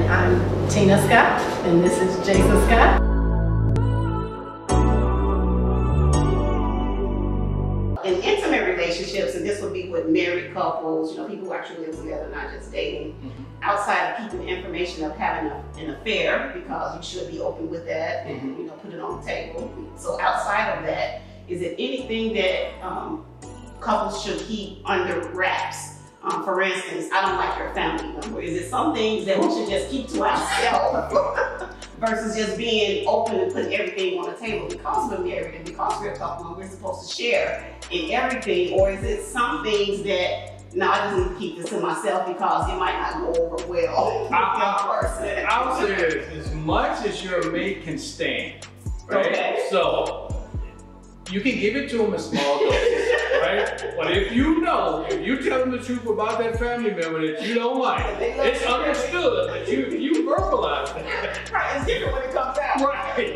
I'm Tina Scott, and this is Jason Scott. In intimate relationships, and this would be with married couples, you know, people who actually live together, not just dating, outside of keeping information of having an affair, because you should be open with that and, you know, put it on the table. So outside of that, is it anything that couples should keep under wraps? For instance, I don't like your family number. Is it some things that we should just keep to ourselves versus just being open and putting everything on the table? Because we're married and because we're a couple and we're supposed to share in everything, or is it some things that, no, I just need to keep this to myself because it might not go over well with the other person? I would say this, as much as your mate can stand, right? Okay. So, you can give it to them in small doses, right? But if you tell them the truth about that family member that you don't like, it's understood, but you verbalize that. Right, it's different when it comes out.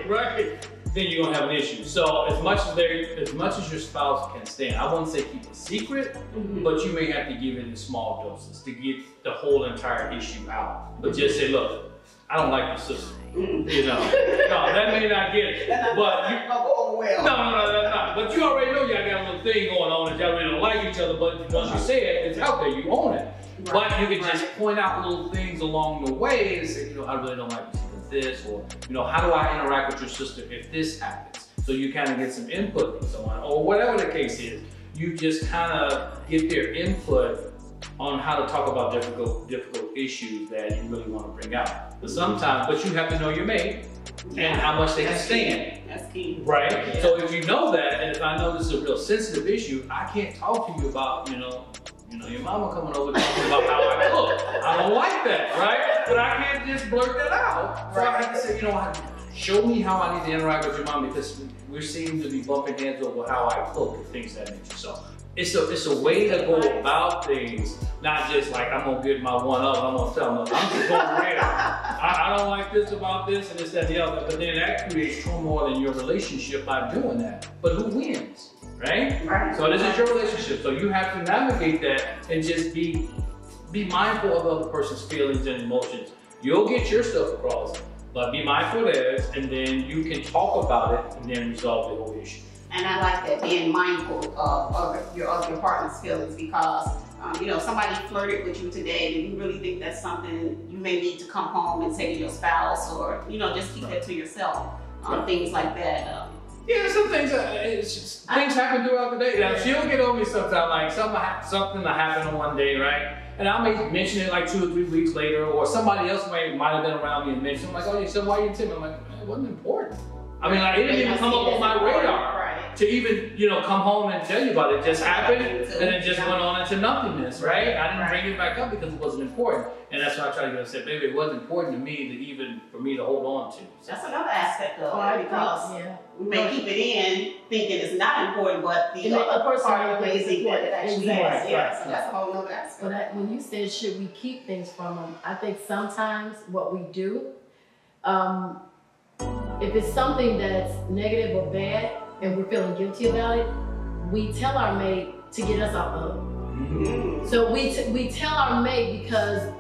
Right. Then you're gonna have an issue. So as much as your spouse can stand, I wouldn't say keep a secret, but you may have to give it in small doses to get the whole entire issue out. But just say, look, I don't like your sister. You know, no, that may not get it. But you, go well. No, that's not. But you already know y'all got a little thing going on that y'all really don't like each other. But once you say it, it's out there. You own it. Right. But you can just point out little things along the way and say, you know, I really don't like this, or you know, how do I interact with your sister if this happens? So you kind of get some input and so on, or whatever the case is. You just kind of get their input on how to talk about difficult issues that you really want to bring out. But sometimes, but you have to know your mate and how much they can stand. That's key. Right? Yeah. So if you know that, and if I know this is a real sensitive issue, I can't talk to you about, you know, your mama coming over talking about how I cook. I don't like that, right? But I can't just blurt that out. So I have to say, you know, show me how I need to interact with your mom, because we seem to be bumping heads over how I cook and things of that nature. So it's a way to go about things, not just like I'm gonna get my one up, I'm gonna tell them, I'm just going around. I don't like this about this and this, that, and the other. But then that creates turmoil in your relationship by doing that. But who wins? Right? So this is your relationship. So you have to navigate that and just be mindful of the other person's feelings and emotions. You'll get your stuff across, but be mindful of theirs, and then you can talk about it and then resolve the whole issue. And I like that, being mindful of your partner's feelings, because you know, somebody flirted with you today and you really think that's something you may need to come home and say to your spouse, or you know, just keep that to yourself. Things like that. Yeah, some things, things happen throughout the day. Now, she'll get on me sometimes, like something that happened one day, right? And I may mention it like 2 or 3 weeks later, or somebody else might have been around me and mentioned, I'm like, oh, yeah, so why you didn't tell me? I'm like, man, it wasn't important. I mean, like, it didn't even come up on my radar to even, you know, come home and tell you about it. It just happened, and it just went on into nothingness, right? I didn't bring it back up because it wasn't important. And that's why I try to say, baby, it wasn't important to me for me to hold on to. That's another aspect of it, because we may keep it in thinking it's not important, but the other person plays the part that actually is. Yeah, so that's a whole other aspect. But when you said, should we keep things from them, I think sometimes what we do, if it's something that's negative or bad and we're feeling guilty about it, we tell our mate to get us off the hook. So we tell our mate because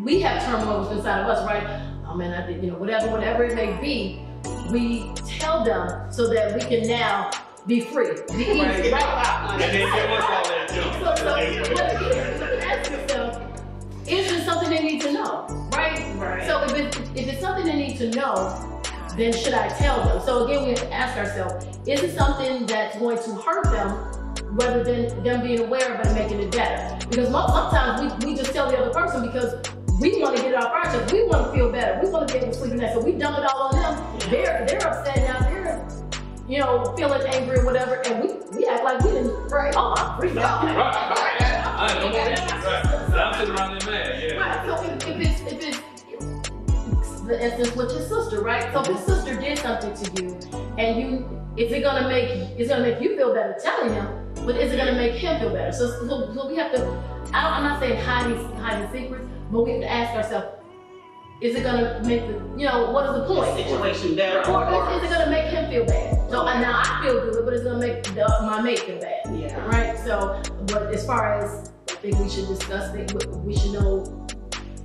we have turmoil inside of us, right? Oh man, I did, you know, whatever it may be, we tell them so that we can now be free, be easy, right? And then give us all that junk. So ask yourself, is it something they need to know, right? So if it's something they need to know, then should I tell them? So again, we have to ask ourselves, is it something that's going to hurt them rather than them being aware of it and making it better? Because sometimes we just tell the other person because we want to get it off our chest. We want to feel better. We want to be able to sleep at night. So we dump it all on them. They're upset now. They're, you know, feeling angry or whatever, and we act like we didn't pray. Oh, I'm freaked out. I know more issues. I'm sitting around there mad. Yeah. So if it's the instance with your sister, right? So if your sister did something to you, and it's gonna make you feel better telling him, but is it gonna make him feel better? So we have to. I'm not saying hiding secrets, but we have to ask ourselves: is it gonna make what is the point? The situation better, or is it gonna make him feel bad? So now I feel good, but it's gonna make my mate feel bad. Right. So, but as far as I think we should discuss things, we should know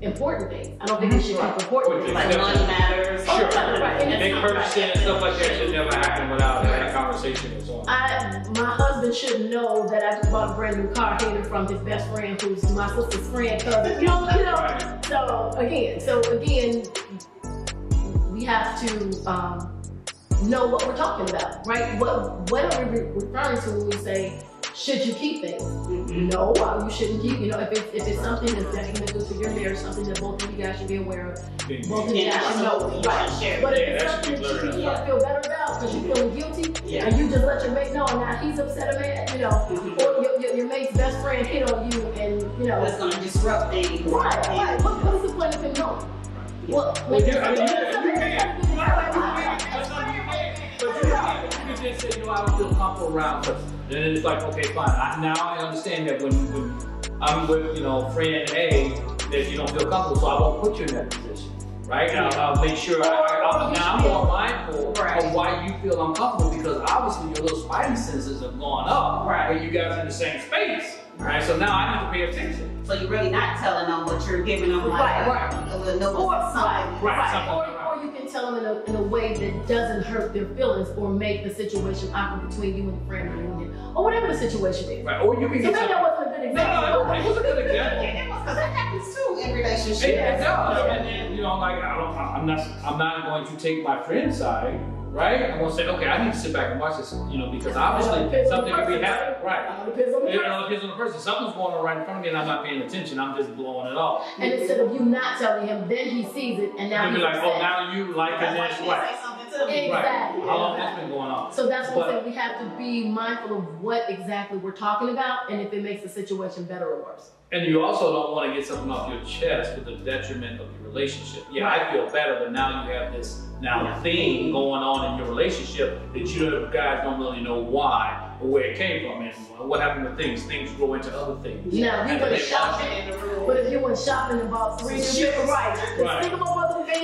important things. I don't think we should keep important things. Like money matters. Sure. Right. And Big purchasing and stuff like that should never happen without having a conversation and so on. My husband should know that I just bought a brand new car hidden from his best friend, who's my sister's friend, cousin. You know. Right. So again, we have to know what we're talking about, right? What are we referring to when we say, should you keep things? No, you shouldn't keep. You know, if it's something that's detrimental to your marriage, something that both of you guys should be aware of, both of you guys should know. Right. But if it's something that you can't feel better about because you're feeling guilty, and you just let your mate know, and now he's upset or mad, you know, or your mate's best friend hit on you, and you know, it's going to disrupt things. Right. What is the point of him knowing? Well, you can just say, you know, I don't feel comfortable around her. Then it's like, okay, fine. Now I understand that when I'm with, you know, friend A, that you don't feel comfortable, so I won't put you in that position, right? I'll make sure now I'm more mindful of why you feel uncomfortable, because obviously your little spidey senses have gone up, when you guys are in the same space, right? So now I need to pay attention. So you're really not telling them what you're giving them, like a little note or something. Or you can tell them in a way that doesn't hurt their feelings or make the situation awkward between you and the friend reunion, or whatever the situation is. Right. Or you can maybe that wasn't a good example. No, it was a good example. It was, because that happens too in relationships. It does. And then, you know, like I'm not going to take my friend's side. Right? I'm gonna say, okay, I need to sit back and watch this, you know, because obviously something could be happening. Right. Depends on the person. Something's going on right in front of me and I'm not paying attention. I'm just blowing it off. And instead of you not telling him, then he sees it and now he'll be like, oh, now you like it. Exactly. Right. How long has been going on? So that's what I'm saying. We have to be mindful of what exactly we're talking about and if it makes the situation better or worse. And you also don't want to get something off your chest with the detriment of your relationship. Yeah, I feel better, but now you have this thing going on in your relationship that you guys don't really know why or where it came from and what happened to things. Things grow into other things. Now, if you went shopping in the room, but if you went shopping and bought 3 new people, stick them up on the bed.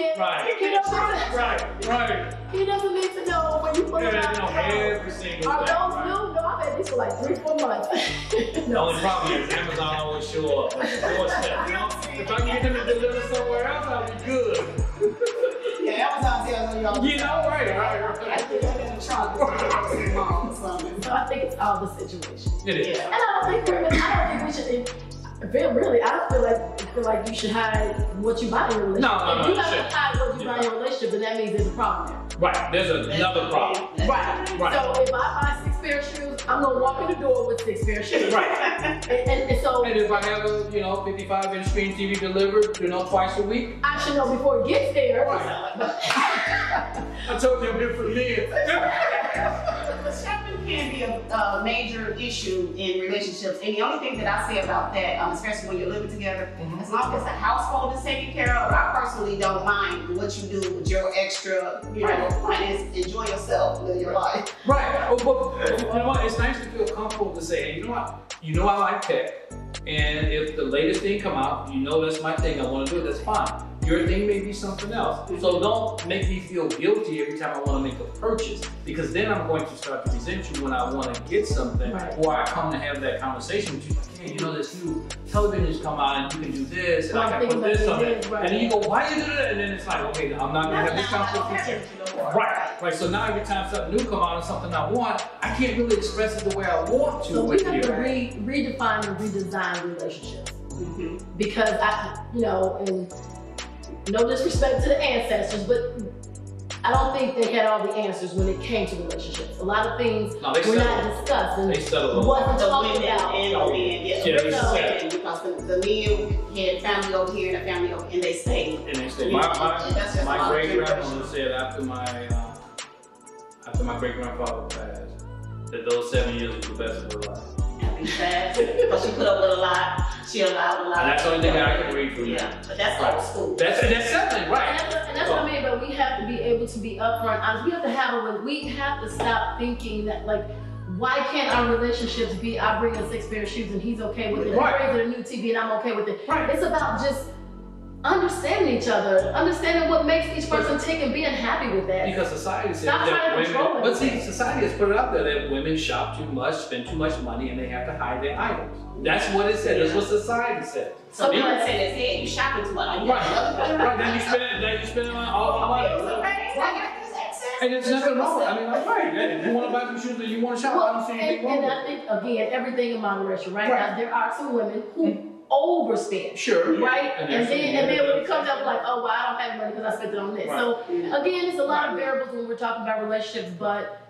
He doesn't need to know when you put them out. Every single Are thing. those new? No, I've had these for like 3-4 months. The only problem is Amazon always show up at the doorstep. You know? If I can get them to deliver somewhere else, I'll be good. Yeah, Amazon tells y'all. You know, right. I think it's in the trunk or something. So I think it's all the situation. It is. And I don't think we should. Really, I don't feel like you should hide what you buy in your relationship. No, if you have to hide what you buy in your relationship, then that means there's a problem there. Right, there's another problem. Right. So if I buy 6 pair of shoes, I'm gonna walk in the door with 6 pair of shoes. Right. And so. And if I have a 55-inch screen TV delivered, twice a week, I should know before it gets there. I told you I'm here for men. Shopping can be a major issue in relationships, and the only thing that I say about that, especially when you're living together, as long as the household is taken care of, I personally don't mind what you do with your extra, finance. Enjoy yourself, live your life. Right. But you know what? It's nice to feel comfortable to say, hey, you know what? I like tech, and if the latest thing come out, that's my thing. I want to do it. That's fine. Your thing may be something else. So don't make me feel guilty every time I want to make a purchase, because then I'm going to start to resent you when I want to get something, or I come to have that conversation with you. Like, hey, this new television has come out and you can do this, and I can put this on it. And then you go, why you do that? And then it's like, okay, I'm not going to have this conversation. Right. So now every time something new comes out and something I want, I can't really express it the way I want to. So we have to redefine and redesign relationships. Because and no disrespect to the ancestors, but I don't think they had all the answers when it came to relationships. A lot of things were not discussed and wasn't talked about. Because the men had family over here and a family over, and they stayed. My great grandmother said after my great grandfather passed, that those 7 years were the best of her life. Because she put up with a lot, she allowed a lot. And that's the only thing I can read from you. Yeah, but that's old school. That's something, right? And that's what I mean. But we have to be able to be upfront, honest. We have to stop thinking that why can't our relationships be? I bring a 6 pair of shoes and he's okay with it. I bring a new TV and I'm okay with it. Right. It's about just understanding each other, understanding what makes each person tick and being happy with that. Because society says Stop trying to that control women, it. but see, society has put it out there that women shop too much, spend too much money, and they have to hide their items. That's what it said. That's what society said. So people say this, hey, you shopping too much. Right. Then you spend all the money. And there's nothing wrong with it. I mean, I'm right. If you want to buy some shoes and you want to shop, I don't see anything wrong with And it. I think, again, everything in moderation, right? Now, there are some women who overspend. Sure. Right? And And then there's when it comes out, like, oh, well, I don't have money because I spent it on this. Right. So, again, it's a lot of variables when we're talking about relationships, but,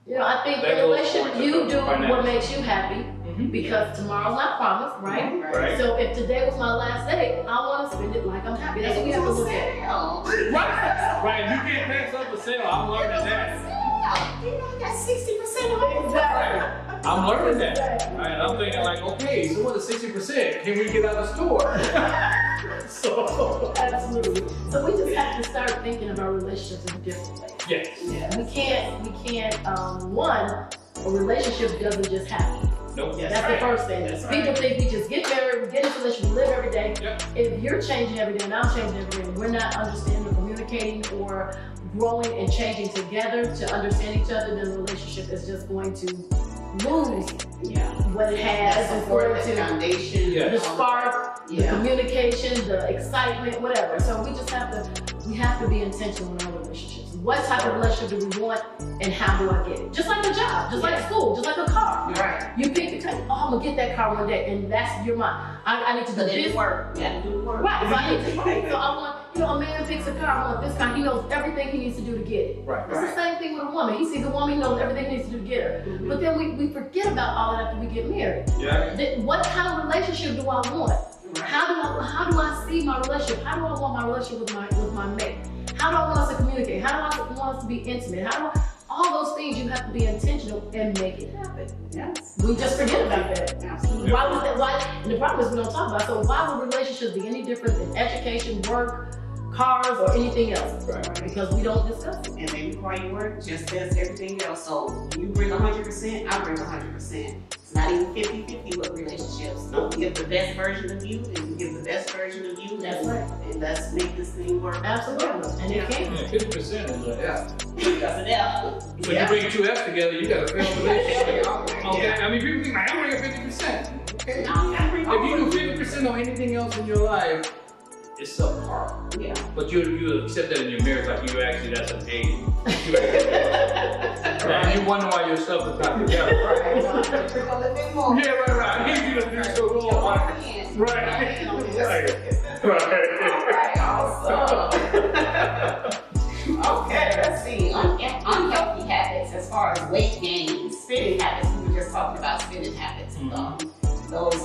you know, I think That in a goes relationship, towards you the do finance. what makes you happy because tomorrow's not promised, right? Right. So if today was my last day, I want to spend it like I'm happy. That's what we have to look at. Right. You can't pass up a sale. I'm learning that. You know, I got 60% off. Exactly. I'm learning that. And I'm thinking like, okay, so what is 60%? Can we get out of the store? So. Absolutely. So we just have to start thinking about relationships in a different way. Yes. We can't, one, a relationship doesn't just happen. Nope. That's the first thing. People think we just get married, we get into a relationship, we live every day. Yep. If you're changing every day and I'm changing every day, we're not understanding or communicating or growing and changing together to understand each other, then the relationship is just going to lose what it has and for it the to foundation, the spark, the communication, the excitement, whatever. So we have to be intentional in our relationships. What type of relationship do we want and how do I get it? Just like a job, just like school, just like a car. Right. You pick the car, oh, I'm gonna get that car one day, and that's your mind. I need to do this work. You have to do the work. Right, so I need to, so I want, a man picks a car, I want this car, he knows everything he needs to do to get it. Right. It's the same thing with a woman. He sees a woman, he knows everything he needs to do to get her. But then we forget about all that after we get married. Yeah. What kind of relationship do I want? How do I see my relationship? How do I want my relationship with my mate? How do I want us to communicate? How do I want us to be intimate? All those things you have to be intentional and make it happen. Yes. We just forget about that. Absolutely. And the problem is we don't talk about it. So why would relationships be any different than education, work, cars, or anything else? Right. Because we don't discuss it. And then before you work, just as everything else. So you bring 100%, I bring 100%. It's not even 50-50 with relationships. So give the best version of you, and you give the best version of you. That's right. And let's make this thing work. Absolutely. And it can. Yeah, 50% is an F. That's an F. So you bring two F's together, you got a failed relationship. Okay. I mean, people think, like, I'm bringing 50%. Okay. If you do 50% on anything else in your life, it's subpar. Yeah. But you accept that in your marriage, like you actually, that's an A. Right. You wonder why your stuff is not together. Right. A little bit more. Yeah, right. I need you to do so well. Right. Awesome. Okay, let's see. Unhealthy habits as far as weight gain, spending habits. We were just talking about spending habits. Those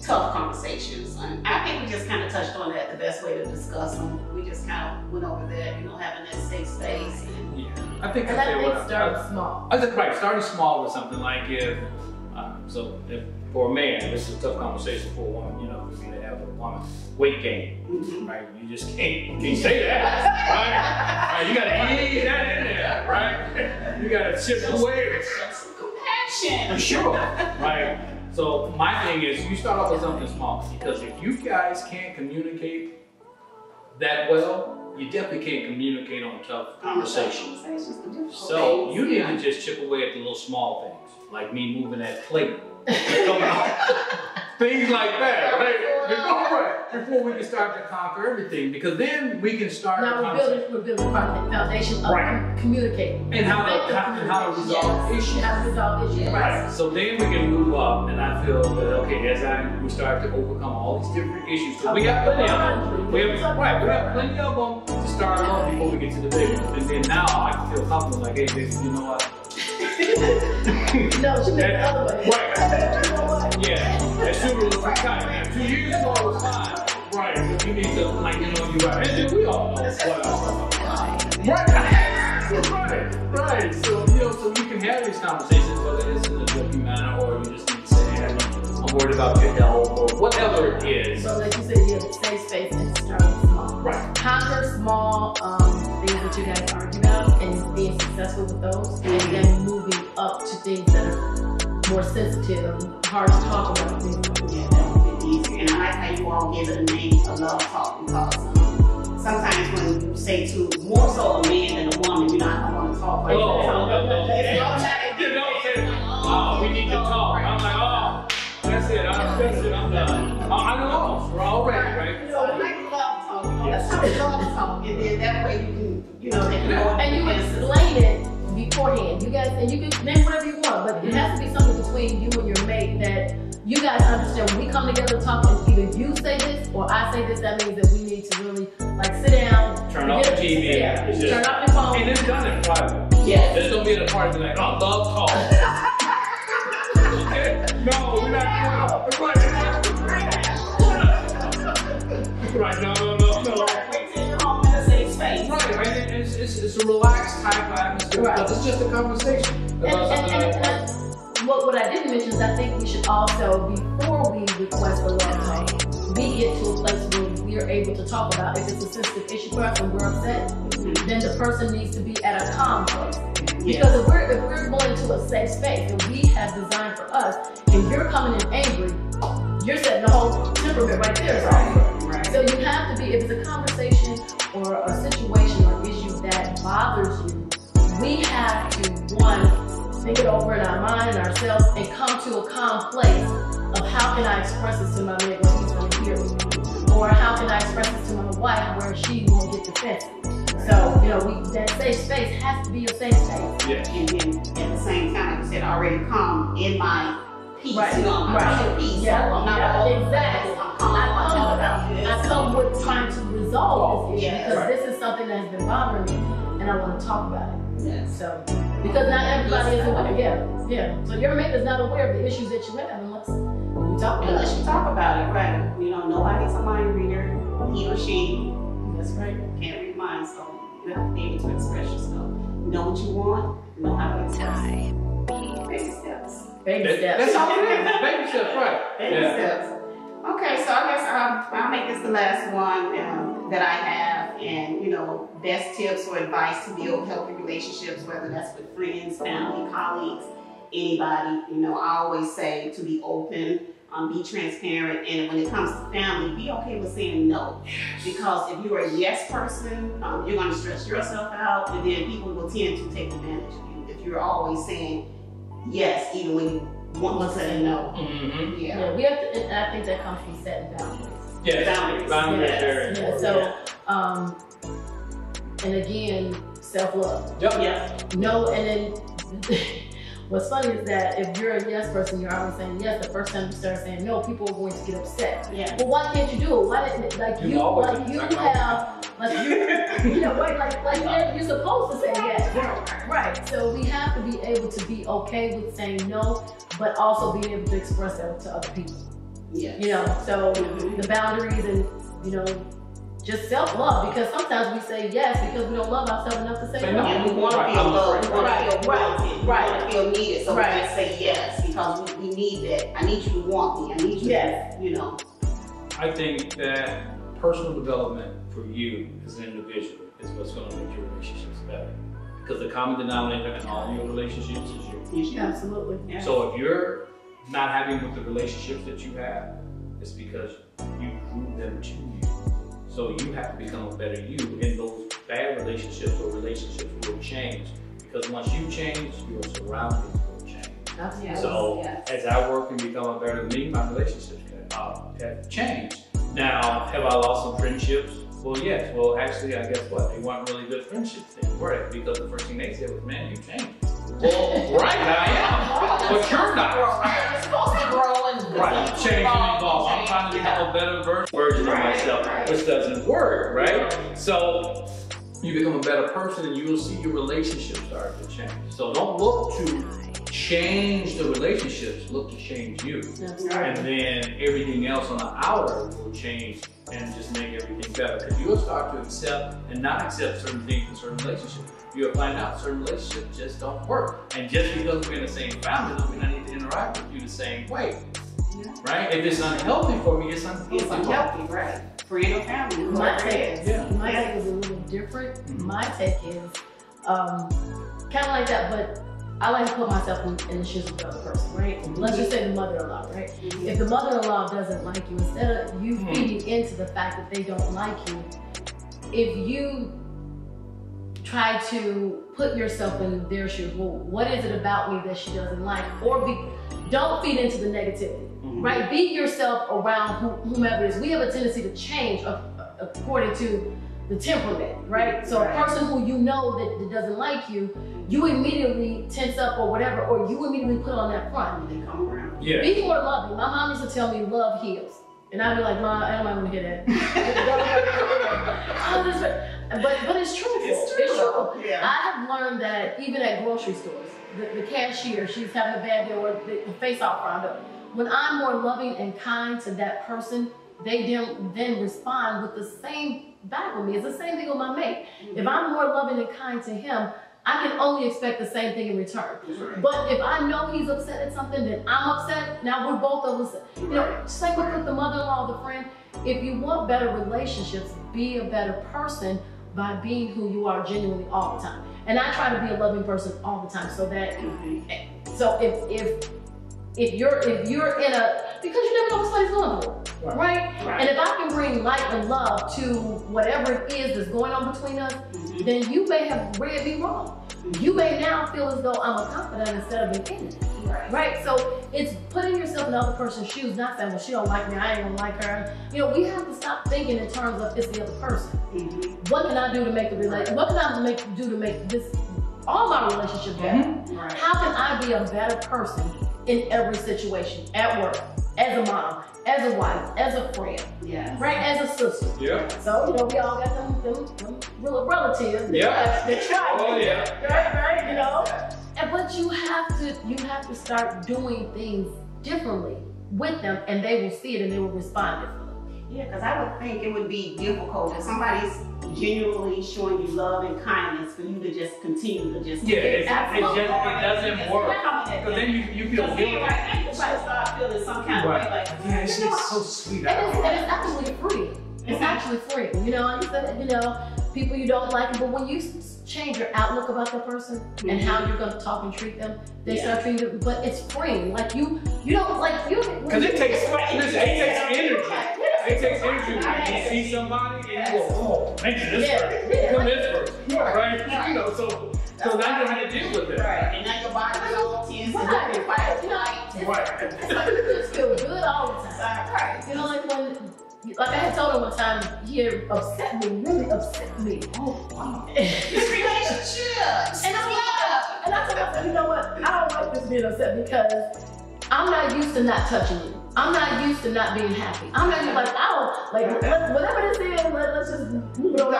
tough conversations. And I think we just kind of touched on that, the best way to discuss them. We just kind of went over that, having that safe space. Yeah. I think Start small. I think starting small with something like if for a man, this is a tough conversation for a woman, for me to have a woman weight gain, right? You just can't say that, right? You gotta ease that in there, right? You gotta chip away. Some compassion. Sure, right? So my thing is, you start off with something small, because if you guys can't communicate that well, you definitely can't communicate on tough conversations. So you need to just chip away at the little small things, like me moving that plate. Things like that, right? Before we can start to conquer everything, because then we can start. Now we're building the foundation of communicating and how to resolve issues. How to resolve issues, right? So then we can move up, and I feel that we start to overcome all these different issues. So we got plenty of them. We have plenty of them to start off before we get to the big ones. And then now I can feel comfortable, like, hey, baby, you know what? No, she made the other way. Right. Yeah. That sugar was tight. 2 years ago it was fine. Right. But you need to, you're right. And then we all know what else. Right. So, so we can have these conversations, whether it's in a joking manner or you just need to say, hey, I'm worried about your health or whatever it is. So, like you said, you have a safe space and start small. Right. Conquer small things that you guys argue about and being successful with those, and then moving up to things that are more sensitive and hard to talk about. Yeah, that would be easy. And I like how you all give it a name, a love talk, because sometimes when you say to more so a man than a woman, you know, I don't want to talk. We need to talk. I'm like, that's it. I'm done. I know. We're all ready, right? So like love talk. That's how love talk. And then that way you can, you know, and you can explain it beforehand. You guys, and you can name whatever you want, but it has to be something between you and your mate that you guys understand. When we come together to talk, and either you say this or I say this, that means that we need to really like sit down, turn off the TV, turn off the phone. And it's done in private. Yeah. There's gonna be at a party like, oh, love talk. No, we're not doing it. Right, no. Right, it's a relaxed type of atmosphere, because it's just a conversation about something like what I didn't mention is I think we should also, before we request a love talk, we get to a place where we are able to talk about if it's a sensitive issue for us and we're upset, then the person needs to be at a calm place. Because if we're going to a safe space that we have designed for us, and you're coming in angry, you're setting the whole temperament right there. Right? So you have to be, if it's a conversation or a situation or issue that bothers you, we have to, one, think it over in our mind and ourselves and come to a calm place of how can I express this to my man where he's going to hear me? Or how can I express this to my wife where she won't get defensive? So, you know, that safe space has to be a safe space. Yeah. And then at the same time, like you said, already calm in my peace. Right. You know, I'm peace. Yeah. So I'm not Exactly. I'm calm. I come with trying to resolve this issue because this is something that's been bothering me and I want to talk about it. Yes. So, because not everybody is aware. Yeah. So your mate is not aware of the issues that you have unless you talk about it. Unless you talk about it, right? You know, nobody's a mind reader. He or she. That's right. Can't read minds, so you have to be able to express yourself. Know what you want, know how to express it. Baby steps. Baby steps. That's all it is. Baby steps, right? Baby steps. Okay, so I guess I'll make this the last one that I have, and you know, best tips or advice to build healthy relationships, whether that's with friends, family, colleagues, anybody. You know, I always say to be open, be transparent, and when it comes to family, be okay with saying no. Because if you're a yes person, you're going to stress yourself out, and then people will tend to take advantage of you. If you're always saying yes, even when you want to say no. Mm-hmm. Yeah, we have to, and I think that comes from setting boundaries. Yeah, boundaries. Yeah, so, and again, self-love. Yep. Yeah. No, and then what's funny is that if you're a yes person, you're always saying yes. The first time you start saying no, people are going to get upset. Yeah. Well, why can't you do it? Why didn't you know, right? You're supposed to say yes. Right. So we have to be able to be okay with saying no, but also be able to express that to other people. Yeah. You know, so the boundaries and, you know, just self-love, because sometimes we say yes because we don't love ourselves enough to say no. And we want to feel loved, we want to feel wanted, we want to feel needed, so we just say yes because we need that. I need you to want me, I need you to, you know. I think that personal development for you as an individual is what's going to make your relationships better. Because the common denominator in all your relationships is you. Absolutely. Yeah. So if you're not happy with the relationships that you have, it's because you grew them to you. So you have to become a better you, and those bad relationships or relationships will change. Because once you change, your surroundings will change. Yes. So as I work and become a better me, my relationships have changed. Now, have I lost some friendships? Well, yes. Well, actually, I guess what? They weren't really good friendships then, were they? Because the first thing they said was, man, you changed. Well, right, I am. But you're not. You're supposed to grow and right, change and evolve. I'm trying to become a better version of myself, which doesn't work, right? So you become a better person and you will see your relationships start to change. So don't look to change the relationships, look to change you. And then everything else on the outer will change and just make everything better. Because you'll start to accept and not accept certain things in certain relationships. You'll find out certain relationships just don't work. And just because we're in the same family doesn't mean I need to interact with you the same way. Right? If it's unhealthy for me, it's unhealthy. It's unhealthy, right? Friend or family. My take is a little different. My take is kind of like that, but I like to put myself in the shoes of the other person, right? Let's just say the mother-in-law, right? If the mother-in-law doesn't like you, instead of you feeding into the fact that they don't like you, if you try to put yourself in their shoes, well, what is it about me that she doesn't like? Or don't feed into the negativity, right? Be yourself around whomever it is. We have a tendency to change according to the temperament, right? So a person who you know that doesn't like you, you immediately tense up or whatever, or you immediately put on that front. They come around. Yeah. Be more loving. My mom used to tell me love heals. And I'd be like, Mom, I don't want to hear that. But it's true. It's true. Yeah. I have learned that even at grocery stores, the cashier, she's having a bad day or the face-off roundup. When I'm more loving and kind to that person, they then respond with the same back with me. It's the same thing with my mate. If I'm more loving and kind to him, I can only expect the same thing in return. Right. But if I know he's upset at something, then I'm upset. Now we're both of us. You know, just like with the mother-in-law, the friend. If you want better relationships, be a better person by being who you are genuinely all the time. And I try to be a loving person all the time, so that so if you're in a, because you never know what somebody's going through, right? And if I can bring light and love to whatever it is that's going on between us, then you may have read me wrong. You may now feel as though I'm a confidant instead of an enemy, right? So it's putting yourself in the other person's shoes, not saying, well, she don't like me, I ain't gonna like her. You know, we have to stop thinking in terms of it's the other person. What can I do to make the relationship? What can I do to make this, all my relationships better? How can I be a better person in every situation, at work, as a mom, as a wife, as a friend, right, as a sister. Yeah. So, you know, we all got them relatives that try. Oh yeah. Right, you know. But you have to start doing things differently with them, and they will see it and they will respond differently. Yeah, because I would think it would be difficult if somebody's genuinely showing you love and kindness for you to just continue to just it doesn't work. Because then you feel guilty. Right, you start feeling some kind of way like, yeah, she's so sweet. And it's actually free. It's actually free. You know, you said, you know, people you don't like, but when you change your outlook about the person and how you're going to talk and treat them, they start treating you. But it's free. Like you don't like you. Because it takes energy. It takes energy when you see somebody and you go, oh, mention this person, come this person, right? You know, so now you know how to deal with it. Right, and now your body's all tense and you fight. It's like you just feel good all the time. Right. You know, like I had told him one time, he had really upset me. Oh, wow. This relationship. And I told myself, you know what? I don't like this being upset because I'm not used to not touching you. I'm not used to not being happy. I'm not like, whatever this is, let's just move it on.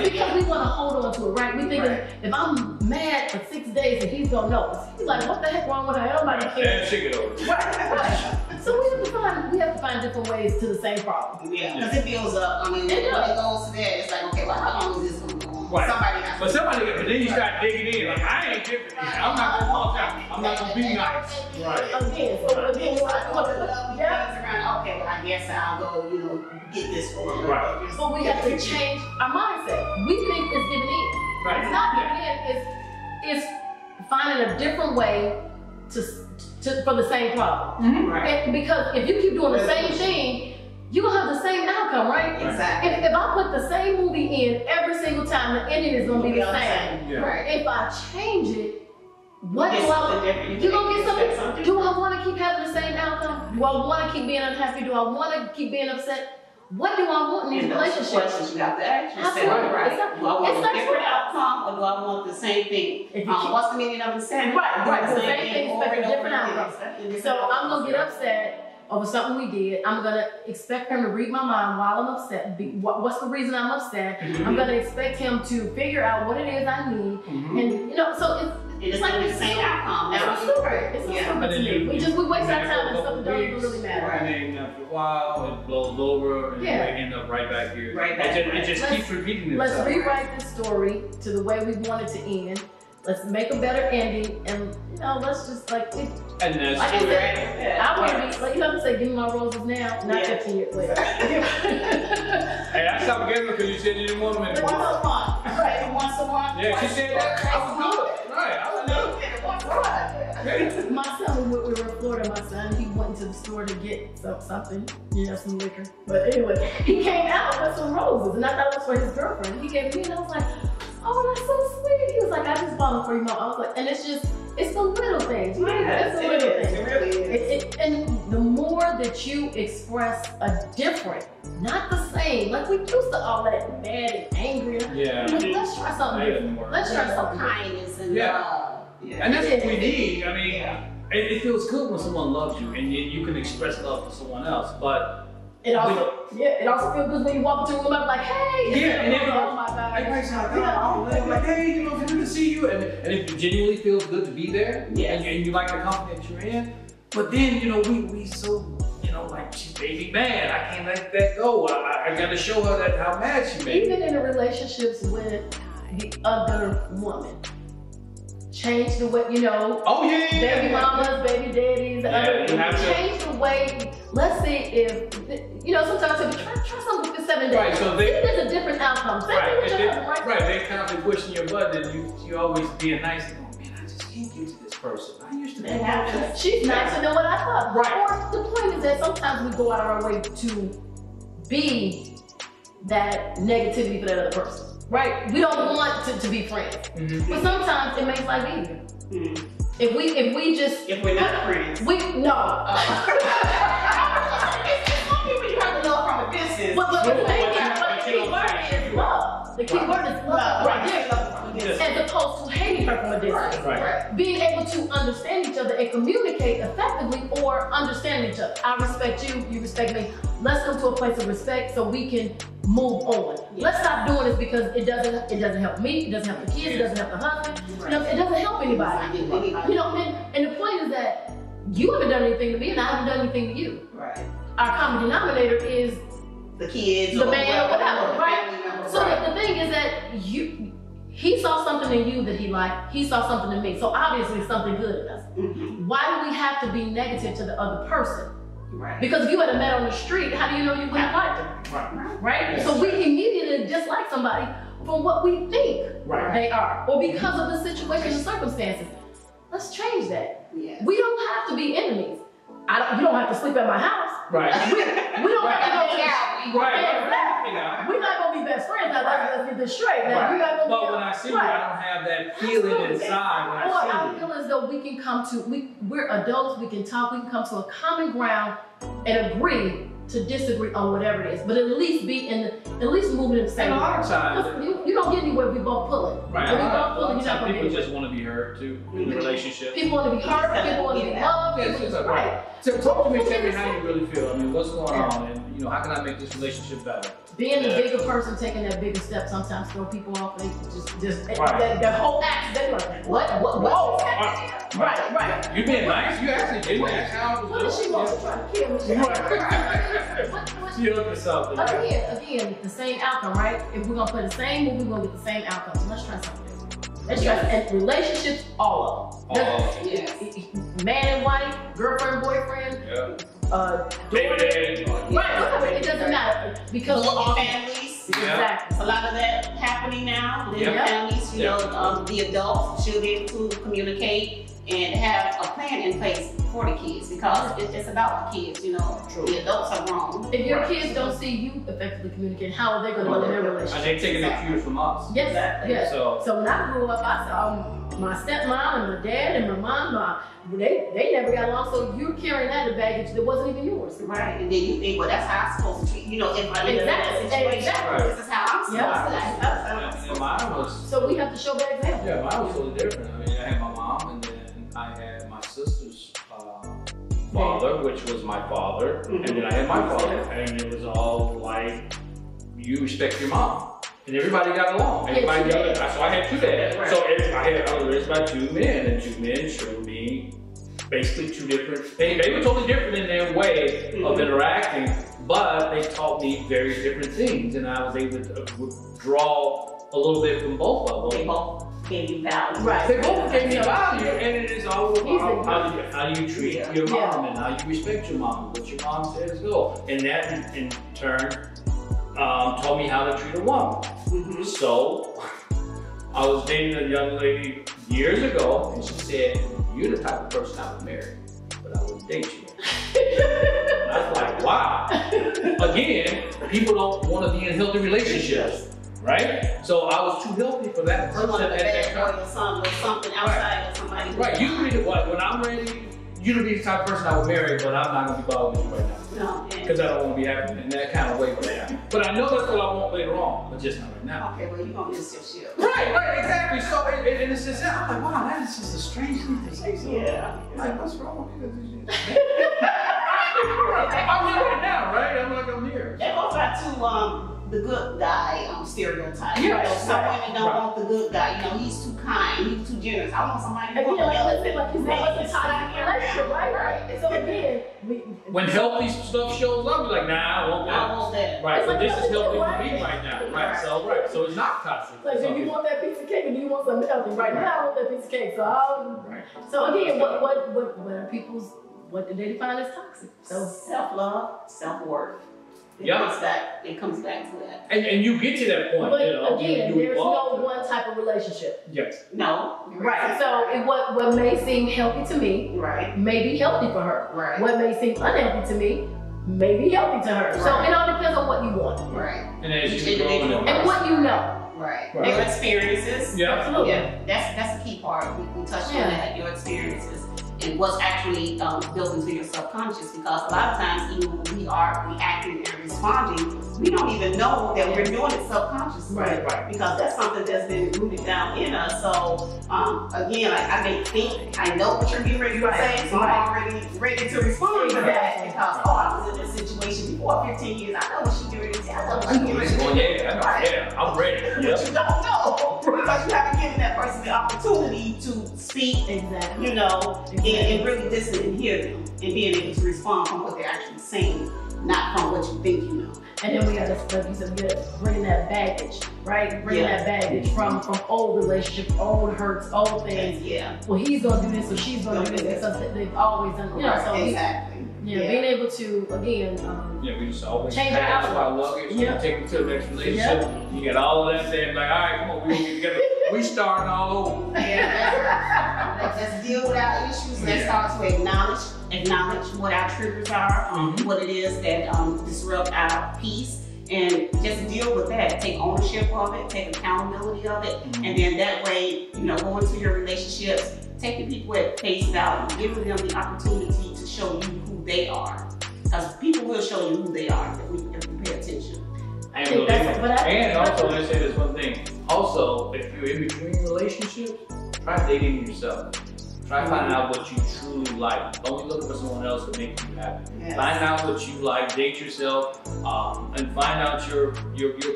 Because we want to hold on to it, right? We think if I'm mad for 6 days and he's gonna notice, he's like, what the heck wrong with her? Nobody cares. Shake it over. Right. So we have to find different ways to the same problem. Yeah, because it builds up. I mean, when it goes to that, it's like, okay, well, how long is this going to go on? Right. But then you start digging in. Like, I ain't giving it. I'm not gonna walk out. I'm not gonna be nice. Right. Again, okay, well, I guess I'll go, you know, get this for her. Right. But we have to change our mindset. We think it's giving in. Right. It's not giving in. It's finding a different way for the same problem. Right. And because if you keep doing the same thing, you're gonna have the same outcome, right? Exactly. If I put the same movie in every single time, the ending is gonna be the same. Yeah. Right. If I change it, what do You're gonna get something? Do I want to keep having the same outcome? Do I want to keep being unhappy? Do I want to keep being upset? What do I want in these relationships? Questions you have to ask yourself. Absolutely. Do I want a different outcome, or do I want the same thing? What's the meaning of the same? Right. The same thing, expect a different outcome. So I'm gonna get upset over something we did. I'm gonna expect him to read my mind while I'm upset. What's the reason I'm upset? I'm gonna expect him to figure out what it is I need, and you know, so it's like the same outcome. It's stupid. It's stupid to me. We waste our time and stuff that don't even really matter. And then after a while, it blows over, and we end up right back here. It just keeps repeating itself. Let's rewrite this story to the way we want it to end. Let's make a better ending, and you know, let's just like. And that's like I said, I want to be like, you know what I'm saying, give me my roses now, not 15 years later. Hey, I stopped getting because you said you didn't want them anymore. Once a month. Right, once a month. Yeah, she said that. I was good. Right, I was good. My son, we were in Florida, my son, he went into the store to get something, you know, some liquor. But anyway, he came out with some roses, and I thought it was for his girlfriend. He gave me, and I was like, oh, that's so sweet. He was like, I just bought them for you, Mom. I was like, and it's the little things, right? Yes, it's the little things. It really is. And the more that you express a different, not the same, like we used to all that mad and angry. Yeah. Let's try something different. Let's try something different. Kindness and Yeah. love. Yeah. And that's what we need. I mean, it feels good when someone loves you and you can express love to someone else. But it also feels good when you walk into a room and I'm like, hey. Yeah, and oh my God. everybody's like, hey, you know, it's good to see you. And it genuinely feels good to be there. Yes. And you like the company that you're in. But then, you know, we so, you know, like, she made me mad. I can't let that go. I got to show her that how mad she made me. Even in the relationships with the other woman. Change the way, you know, baby mamas, baby daddies, change the way. Let's see if, you know, sometimes if you try something for 7 days, right, so there's a different outcome. They constantly pushing your button and you always being nice and going, man, I just can't get to this person. I used to be she's nicer than what I thought. Right. Or the point is that sometimes we go out of our way to be that negativity for that other person. Right? We don't want to be friends. Mm-hmm. But sometimes it makes life easier. Mm-hmm. If we're not friends. No. It's some people you have to know from a distance. But the key word is love. The key word is love. Right there. As opposed to hating her from a distance. Right. Being able to understand each other and communicate effectively or understand each other. I respect you, you respect me. Let's come to a place of respect so we can move on. Yes. Let's stop doing this because it doesn't help me, it doesn't help the kids, it doesn't help the husband, you know, it doesn't help anybody. You know, and the point is that you haven't done anything to me and I haven't done anything to you. Right. Our common denominator is the kids, the man or whatever, right? So the thing is that he saw something in you that he liked, he saw something in me, so obviously it's something good in us. Mm-hmm. Why do we have to be negative to the other person? Right. Because if you had met on the street, how do you know you wouldn't like them? Right? Yes. So we immediately dislike somebody from what we think they are, or because of the situation and circumstances. Let's change that. Yes. We don't have to be enemies. You don't have to sleep at my house. Right. We don't have to go out. We're not gonna be best friends. Now let's get this straight. Now you're not gonna but when I see you, I don't have that feeling inside when I see you. I feel as though we can come to we're adults, we can talk, we can come to a common ground and agree to disagree on whatever it is. But at least moving in the same direction. You don't get anywhere if we both pulling. Right. If we both pulling, you're not gonna people just want to be heard too in the relationship. People want to be heard, people want to be loved. Right. So talk to me, tell me how you really feel. I mean, what's going on, and you know, how can I make this relationship better? Being the bigger person, taking that bigger step, sometimes throw people off. They just the whole act. They're like, what? Whoa! Right. You being nice? You actually didn't ask how I was doing. What did she want to try to kill me? She looked for something. Again, the same outcome, right? If we're gonna play the same movie, we're gonna get the same outcome. So let's try something. Let's try, and relationships, all of them. Man and wife, girlfriend, boyfriend, daughter. Right, it doesn't matter. Because we're all families. Exactly. A lot of that happening now. The families, you know, the adults should be able to communicate and have a plan in place for the kids because it's about the kids, you know. True. The adults are wrong. If your kids don't see you effectively communicating, how are they going to know their relationship? And they taking their cues from us. Yes, exactly. Yes. So when I grew up, I saw my stepmom and my dad and my mom, they never got along, so you're carrying that in baggage that wasn't even yours. Right, and then you think, well, that's how I'm supposed to treat, you know, if I live in that situation, this is how I'm supposed to And mine was... So we have to show that example. Yeah, mine was totally different. I mean, I had my mom, and then I had my sister's father, which was my father, and then I had my father, and it was all like, you respect your mom. And everybody got along. Everybody so I had two dads. Right. So I was raised by two men, and two men showed me basically two different. They were totally different in their way of interacting, but they taught me very different things, and I was able to draw a little bit from both of them. They both gave you value. Right. They both gave me value, and it is all about how do you treat your mom and how you respect your mom, what your mom says go, and that in turn taught me how to treat a woman. So I was dating a young lady years ago, and she said, you're the type of person I would marry, but I wouldn't date you. And I was like, wow. Again, people don't want to be in healthy relationships. Right? So I was too healthy for that person at that time. Or something outside of somebody. Right. You be the what? When I'm ready, you to be the type of person I would marry, but I'm not gonna be bothered with you right now. No. Because I don't want to be happy in that kind of way right now. But I know that's what I want later on, but just not right now. Okay, well, you're gonna miss your shit. Right, exactly. So and it's just that I'm like, wow, that is just a strange thing to say. So Yeah. like, what's wrong with you? I'm here right now, right? I'm like, I'm here. That goes back to the good guy stereotype. Yes. Some women don't want the good guy. You know, he's too kind, he's too generous. I want somebody who Again, like you said, it's a toxic relationship, right? So again, when healthy stuff shows up, you're like, nah, I won't I want that. Right, It's but like this is healthy for right? me right now. Right, so it's not toxic. like, do you want that piece of cake or do you want something healthy? Right now, I want that piece of cake. Right. So again, what are people's, what do they define as toxic? So Self-love, self-worth. It comes back to that. And you get to that point, but you know. again, you there's evolve. no one type of relationship. Yes. No. Right. So what may seem healthy to me Right. may be healthy for her. Right. What may seem unhealthy to me may be healthy to her. So Right. it all depends on what you want. Right. And as Each you grow individual. And what you know. Right. Right. Your experiences. Yeah. Absolutely. Yeah. That's the key part. We touched on that. Your experiences and what's actually built into your subconscious. Because a lot of times, even when we are reacting and responding, we don't even know that we're doing it subconsciously. Right. Because that's something that's been rooted down in us. So again, like I may think I know what you're getting ready to say, so I'm already ready to respond to that. Because I was in this situation before 15 years. I know what she getting ready to say. I know what she getting ready to say. Yeah, I'm ready. But you don't know because you haven't given that person the opportunity to speak, Exactly. you know, and really listen and hear them and being able to respond from what they're actually saying, not from what you think you know. And then we got to, like you said, we got to bring that baggage, right? Bring that baggage from old relationships, old hurts, old things. Yeah. Well, he's gonna do this, or she's gonna do this, because they've always done. You know, so Exactly. being able to again. We just always Change pass our our luggage, Yeah. take them to the next relationship. You get all of that there, like, all right, come on, we gonna get together. We starting all over. Yeah, that's right. Let's deal with our issues. Let's start to acknowledge what our triggers are, what it is that disrupt our peace, and just deal with that. Take ownership of it, take accountability of it, and then that way, you know, go into your relationships, take the people at face value, giving them the opportunity to show you who they are. Because people will show you who they are if we pay attention. And also, let's say this one thing. Also, if you're in between relationships, try dating yourself. Try finding out what you truly like. Don't be looking for someone else to make you happy. Yes. Find out what you like, date yourself, and find out your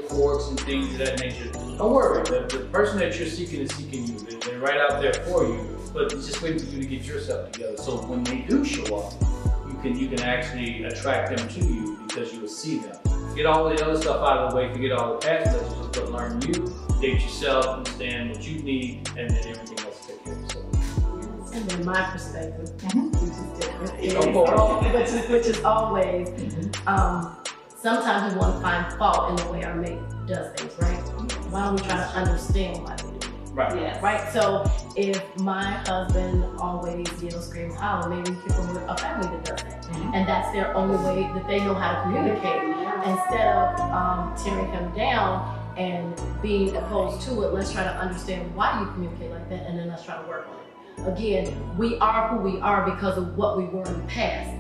quirks and things of that nature. Don't worry, the person that you're seeking is seeking you. They're right out there for you, but it's just waiting for you to get yourself together. So when they do show up, you can actually attract them to you because you will see them. Get all the other stuff out of the way, forget all the past relationships, but learn you, date yourself, understand what you need, and then everything else will take care of itself. And then my perspective, which is different, which is always, sometimes we want to find fault in the way our mate does things, right? Why don't we try to understand why they do it? Right. Yes. Right? So if my husband always yells, screams, holler, maybe he's from a family that does that. And that's their only way that they know how to communicate. Instead of tearing him down and being opposed to it, let's try to understand why you communicate like that, and then let's try to work on it. Again, we are who we are because of what we were in the past.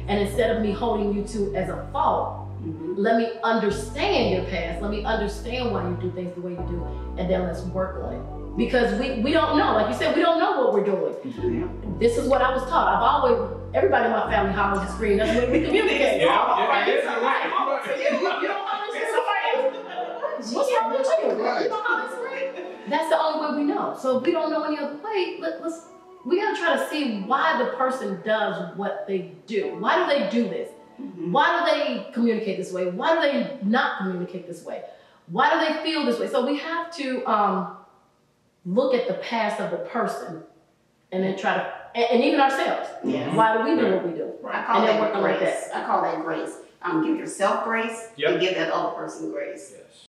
And instead of me holding you to as a fault, let me understand your past. Let me understand why you do things the way you do, and then let's work on it. Because we don't know, like you said, we don't know what we're doing. This is what I was taught. Everybody in my family hollers and screams. That's the way we communicate. You don't What's wrong with you? You don't holler and scream. That's the only way we know. So if we don't know any other way, we gotta try to see why the person does what they do. Why do they do this? Why do they communicate this way? Why do they not communicate this way? Why do they feel this way? So we have to look at the past of the person and then try to, and even ourselves. Yes. Why do we do what we do? I call And then that work on grace. that. I call that grace. Give yourself grace and give that other person grace. Yes.